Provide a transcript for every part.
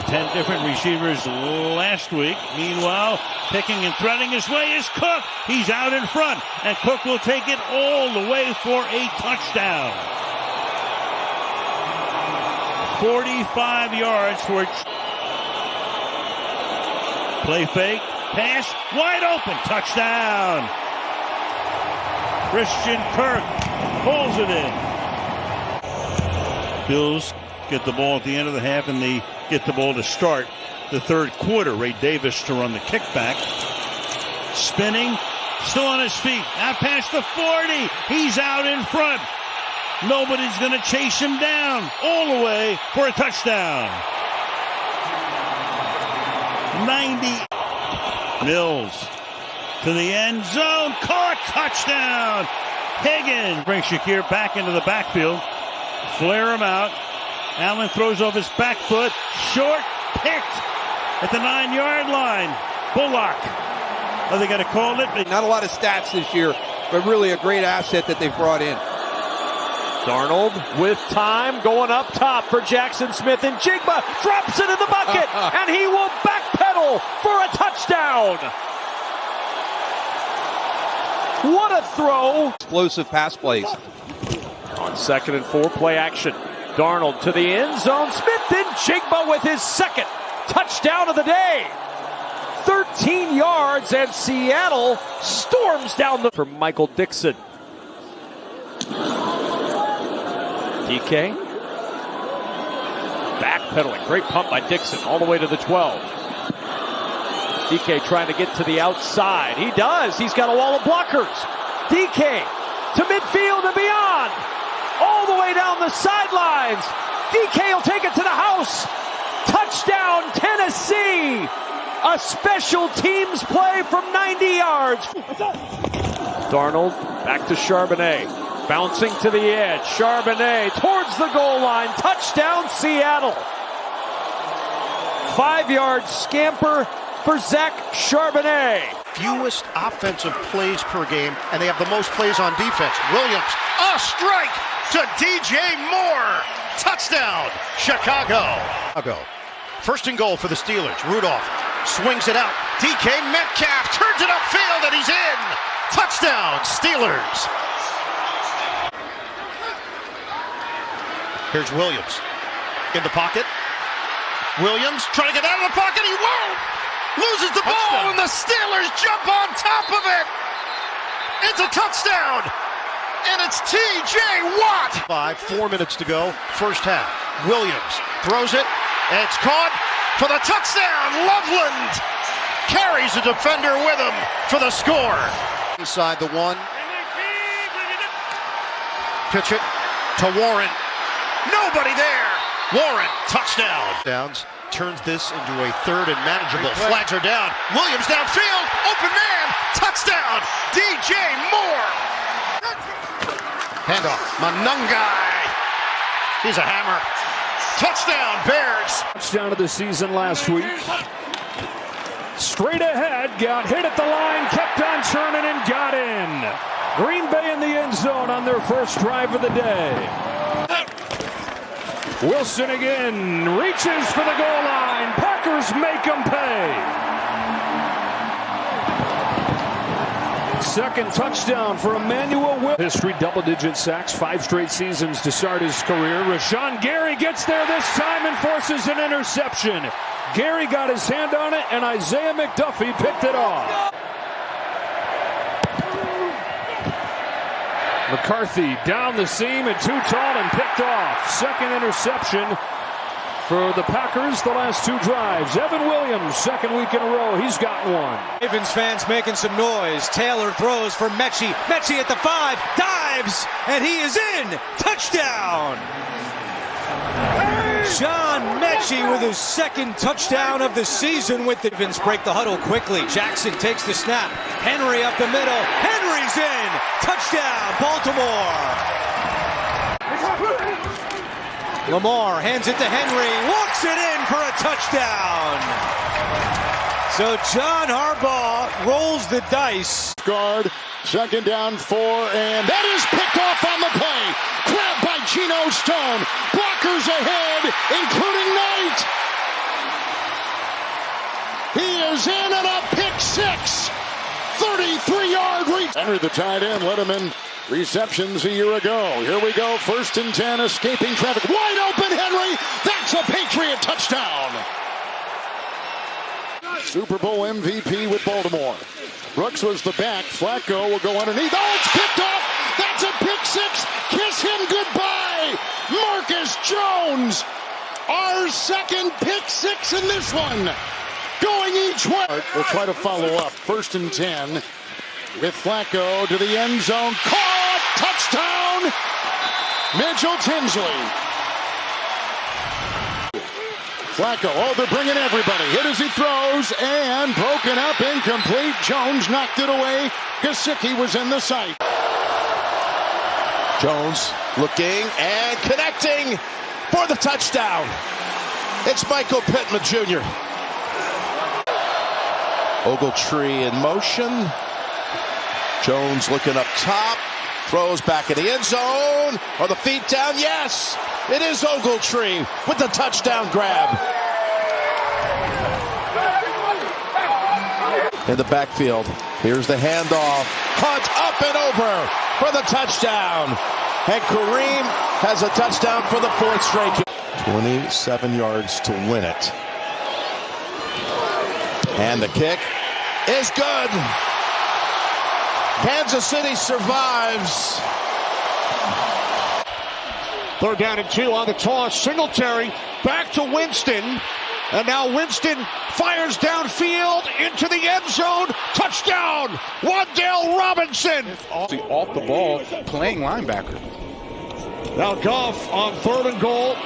10 different receivers last week. Meanwhile, picking and threading his way is Cook. He's out in front, and Cook will take it all the way for a touchdown. 45 yards for play fake, pass, wide open, touchdown. Christian Kirk pulls it in. Bills get the ball at the end of the half, and they get the ball to start the third quarter. Ray Davis to run the kickback. Spinning, still on his feet, out past the 40. He's out in front. Nobody's going to chase him down. All the way for a touchdown. 90. Mills to the end zone. Caught. Touchdown. Higgins brings Shakir back into the backfield. Flare him out. Allen throws off his back foot. Short. Picked at the 9-yard line. Bullock. Are they going to call it? Not a lot of stats this year, but really a great asset that they've brought in. Darnold with time going up top for Jackson Smith, and Jigba drops it in the bucket, and he will backpedal for a touchdown. What a throw. Explosive pass plays. On 2nd and 4, play action. Darnold to the end zone. Smith and Jigba with his second touchdown of the day. 13 yards, and Seattle storms down the... For Michael Dixon. DK backpedaling, great pump by Dixon all the way to the 12. DK trying to get to the outside. He does. He's got a wall of blockers. DK to midfield and beyond, all the way down the sidelines. DK will take it to the house. Touchdown, Tennessee. A special teams play from 90 yards. Darnold back to Charbonnet. Bouncing to the edge. Charbonnet towards the goal line. Touchdown, Seattle. 5-yard scamper for Zach Charbonnet. Fewest offensive plays per game, and they have the most plays on defense. Williams, a strike to DJ Moore. Touchdown, Chicago. First and goal for the Steelers. Rudolph swings it out. DK Metcalf turns it upfield, and he's in. Touchdown, Steelers. Here's Williams in the pocket. Williams trying to get out of the pocket. He won't. Loses the ball, and the Steelers jump on top of it. It's a touchdown, and it's T.J. Watt. 4 minutes to go, first half. Williams throws it, and it's caught for the touchdown. Loveland carries the defender with him for the score. Inside the 1. Pitch it to Warren. Nobody there. Warren, touchdown. Downs turns this into a third and manageable. Flags are down. Williams downfield. Open man. Touchdown. DJ Moore. Handoff. Manungai. He's a hammer. Touchdown, Bears. Touchdown of the season last week. Straight ahead. Got hit at the line. Kept on turning and got in. Green Bay in the end zone on their first drive of the day. Wilson again, reaches for the goal line. Packers make him pay. Second touchdown for Emmanuel Wilson. History, double-digit sacks, 5 straight seasons to start his career. Rashawn Gary gets there this time and forces an interception. Gary got his hand on it, and Isaiah McDuffie picked it off. McCarthy down the seam and too tall and picked off. Second interception for the Packers the last 2 drives. Evan Williams, second week in a row, he's got one. Ravens fans making some noise. Taylor throws for Mechie. Mechie at the 5, dives, and he is in. Touchdown! John Mechie with his second touchdown of the season with the Ravens break the huddle quickly. Jackson takes the snap. Henry up the middle. Henry's in. Touchdown, Baltimore. Lamar hands it to Henry. Walks it in for a touchdown. So John Harbaugh rolls the dice. Guard, second down 4, and that is picked off on the play. Grabbed by Geno Stone. Blockers ahead, including Knight. is in and a pick six. 33-yard reach. Henry, the tight end, led him in receptions a year ago. Here we go. 1st and 10, escaping traffic. Wide open, Henry. That's a Patriot touchdown. Super Bowl MVP with Baltimore. Brooks was the back. Flacco will go underneath. Oh, it's picked off. That's a pick six. Kiss him goodbye. Marcus Jones. Our second pick six in this one. Going each way. We'll try to follow up. 1st and 10 with Flacco to the end zone. Caught! Touchdown! Mitchell Tinsley. Flacco, oh, they're bringing everybody. Hit as he throws, and broken up, incomplete. Jones knocked it away. Gesicki was in the sight. Jones looking and connecting for the touchdown. It's Michael Pittman Jr. Ogletree in motion. Jones looking up top. Throws back in the end zone. Are the feet down? Yes! It is Ogletree with the touchdown grab. In the backfield. Here's the handoff. Hunt up and over for the touchdown. And Kareem has a touchdown for the 4th straight. 27 yards to win it. And the kick is good. Kansas City survives. 3rd down and 2 on the toss. Singletary back to Winston. And now Winston fires downfield into the end zone. Touchdown! Wan'Dale Robinson. Off the ball, playing linebacker. Now Goff on 3rd and goal.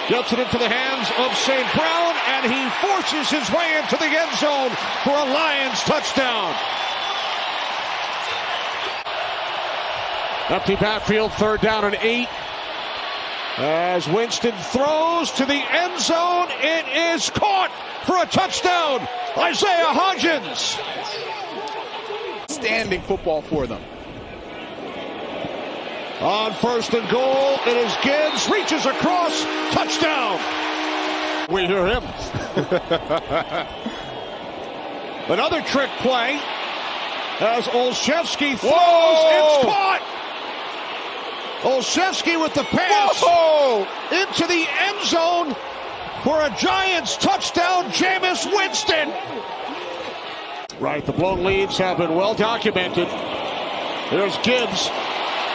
Gets it into the hands of St. Brown. And he forces his way into the end zone for a Lions touchdown. Empty backfield, 3rd down and 8. As Winston throws to the end zone, it is caught for a touchdown. Isaiah Hodgins. Standing football for them. On 1st and goal, it is Gibbs, reaches across, touchdown. We hear him. Another trick play as Olszewski throws. It's caught. Olszewski with the pass into the end zone for a Giants touchdown. Jameis Winston. Right, the blown leads have been well documented. There's Gibbs.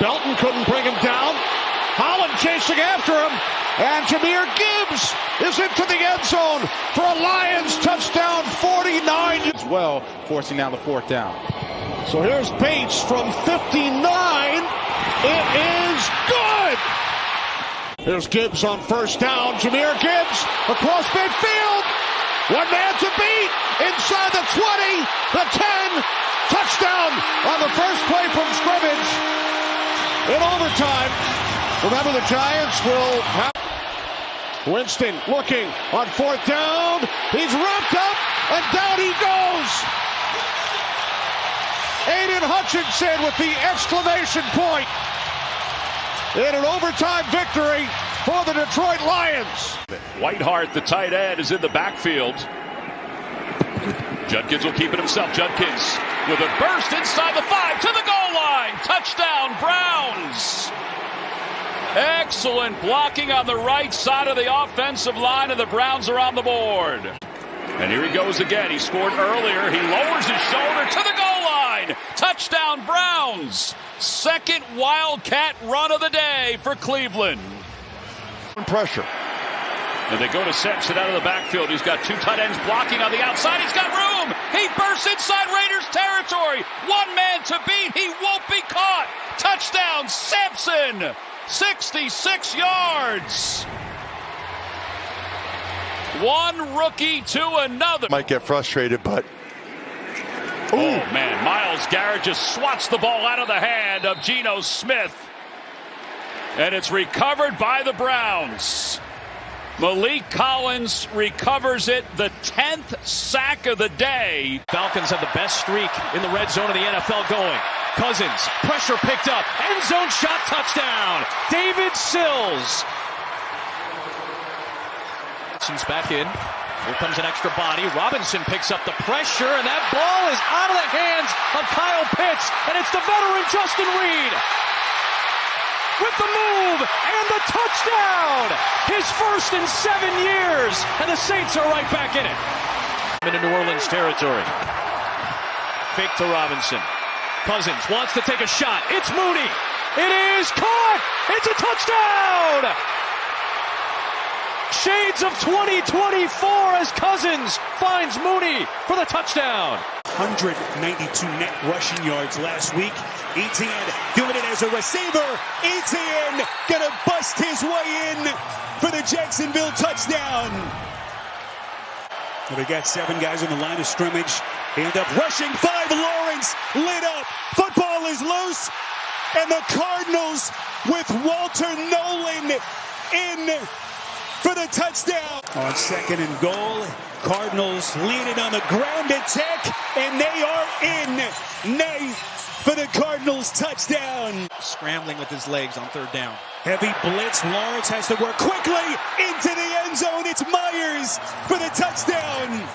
Belton couldn't bring him down. Holland chasing after him. And Jahmyr Gibbs is into the end zone for a Lions touchdown, 49. As well, forcing down the 4th down. So here's Bates from 59. It is good. Here's Gibbs on 1st down. Jahmyr Gibbs across midfield. One man to beat. Inside the 20, the 10. Touchdown on the first play from scrimmage. In overtime. Remember, the Giants will have Winston looking on 4th down. He's wrapped up and down he goes. Aiden Hutchinson with the exclamation point. In an overtime victory for the Detroit Lions. Whiteheart, the tight end, is in the backfield. Judkins will keep it himself. Judkins with a burst inside the 5 to the goal line. Touchdown, Browns. Excellent blocking on the right side of the offensive line, and the Browns are on the board. And here he goes again. He scored earlier. He lowers his shoulder to the goal line. Touchdown, Browns. 2nd Wildcat run of the day for Cleveland. Pressure. And they go to Sampson out of the backfield. He's got 2 tight ends blocking on the outside. He's got room. He bursts inside Raiders territory. One man to beat. He won't be caught. Touchdown, Sampson. 66 yards. One rookie to another. Might get frustrated, but oh, man. Myles Garrett just swats the ball out of the hand of Geno Smith. And it's recovered by the Browns. Malik Collins recovers it, the 10th sack of the day. Falcons have the best streak in the red zone of the NFL going. Cousins, pressure picked up, end zone shot, touchdown. David Sills. Back in. Here comes an extra body. Robinson picks up the pressure, and that ball is out of the hands of Kyle Pitts, and it's the veteran Justin Reed with the move and the touchdown. His first in 7 years, and the Saints are right back in it. Into New Orleans territory. Fake to Robinson. Cousins wants to take a shot. It's Mooney. It is caught. It's a touchdown. Shades of 2024 as Cousins finds Mooney for the touchdown. 192 net rushing yards last week. Etienne doing it as a receiver. Etienne gonna bust his way in for the Jacksonville touchdown. Well, they got 7 guys on the line of scrimmage. They end up rushing 5. Lawrence lit up. Football is loose. And the Cardinals with Walter Nolan in for the touchdown. On 2nd and goal, Cardinals leaning on the ground attack, and they are in. Nay for the Cardinals touchdown. Scrambling with his legs on 3rd down. Heavy blitz. Lawrence has to work quickly into the end zone. It's Myers for the touchdown.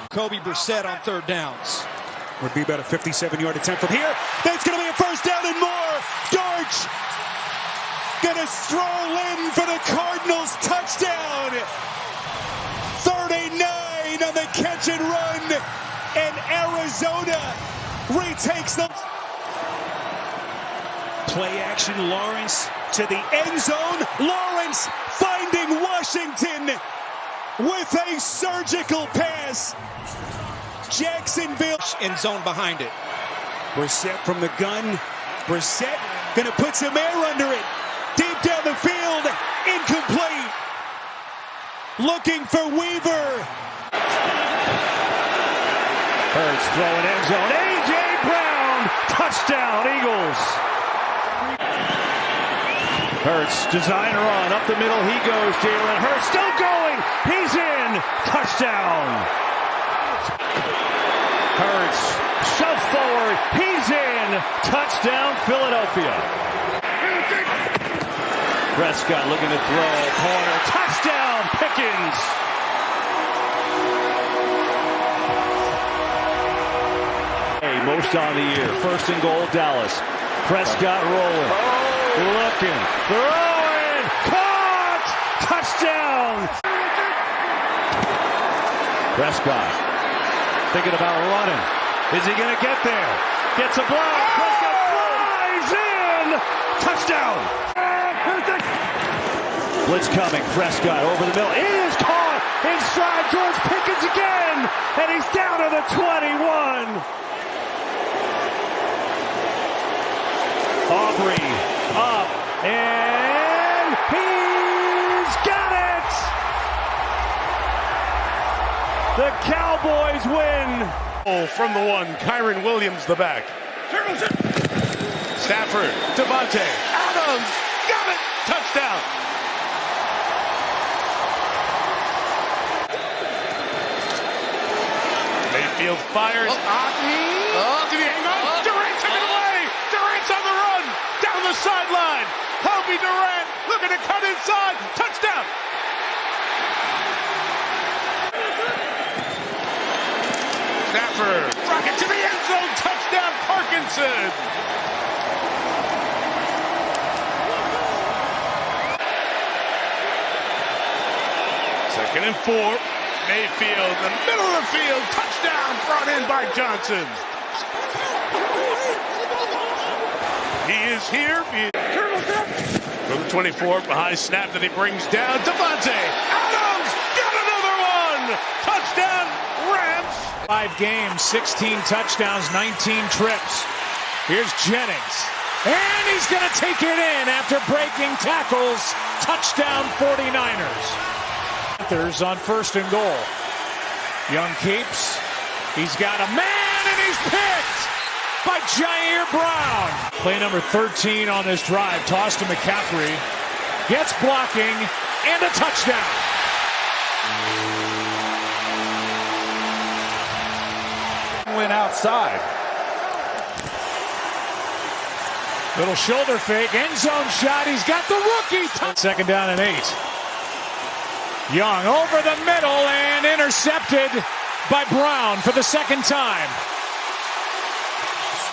Kobe Brissett on 3rd downs. Would be about a 57-yard attempt from here. That's going to be a 1st down and more. George gonna stroll in for the Cardinals touchdown. 39 on the catch and run, and Arizona retakes them. Play action, Lawrence to the end zone. Lawrence finding Washington with a surgical pass. Jacksonville in zone behind it. Brissett from the gun. Brissett gonna put some air under it. Deep down the field, incomplete. Looking for Weaver. Hurts throwing end zone. A.J. Brown, touchdown, Eagles. Hurts, designer run, up the middle he goes. Jalen Hurts still going. He's in. Touchdown. Hurts, shove forward. He's in. Touchdown, Philadelphia. Prescott looking to throw. Corner. Touchdown, Pickens. Hey, most on the year. 1st and goal, Dallas. Prescott rolling. Looking. Throwing. Caught. Touchdown. Prescott thinking about running. Is he going to get there? Gets a block. Prescott flies in. Touchdown. Blitz coming. Prescott over the middle. It is caught inside. George Pickens again. And he's down to the 21. Aubrey up. And he's got it. The Cowboys win. Oh, from the 1. Kyron Williams, the back. Stafford. Devontae. Adams. Got it. Touchdown. Mayfield fires. Did he hang on? Durant took it away. Durant's on the run. Down the sideline. Kobe Durant looking to cut inside. Touchdown. Stafford. Rocket to the end zone. Touchdown, Parkinson. Second and 4. Mayfield, the middle of the field, touchdown brought in by Johnson. He is here. From the 24, behind snap that he brings down. Devontae Adams got another one. Touchdown, Rams. 5 games, 16 touchdowns, 19 trips. Here's Jennings. And he's going to take it in after breaking tackles. Touchdown 49ers. Panthers on 1st and goal. Young keeps. He's got a man and he's picked by Jair Brown. Play number 13 on this drive. Toss to McCaffrey. Gets blocking and a touchdown. Went outside. Little shoulder fake. End zone shot. He's got the rookie. 2nd down and 8. Young over the middle and intercepted by Brown for the second time.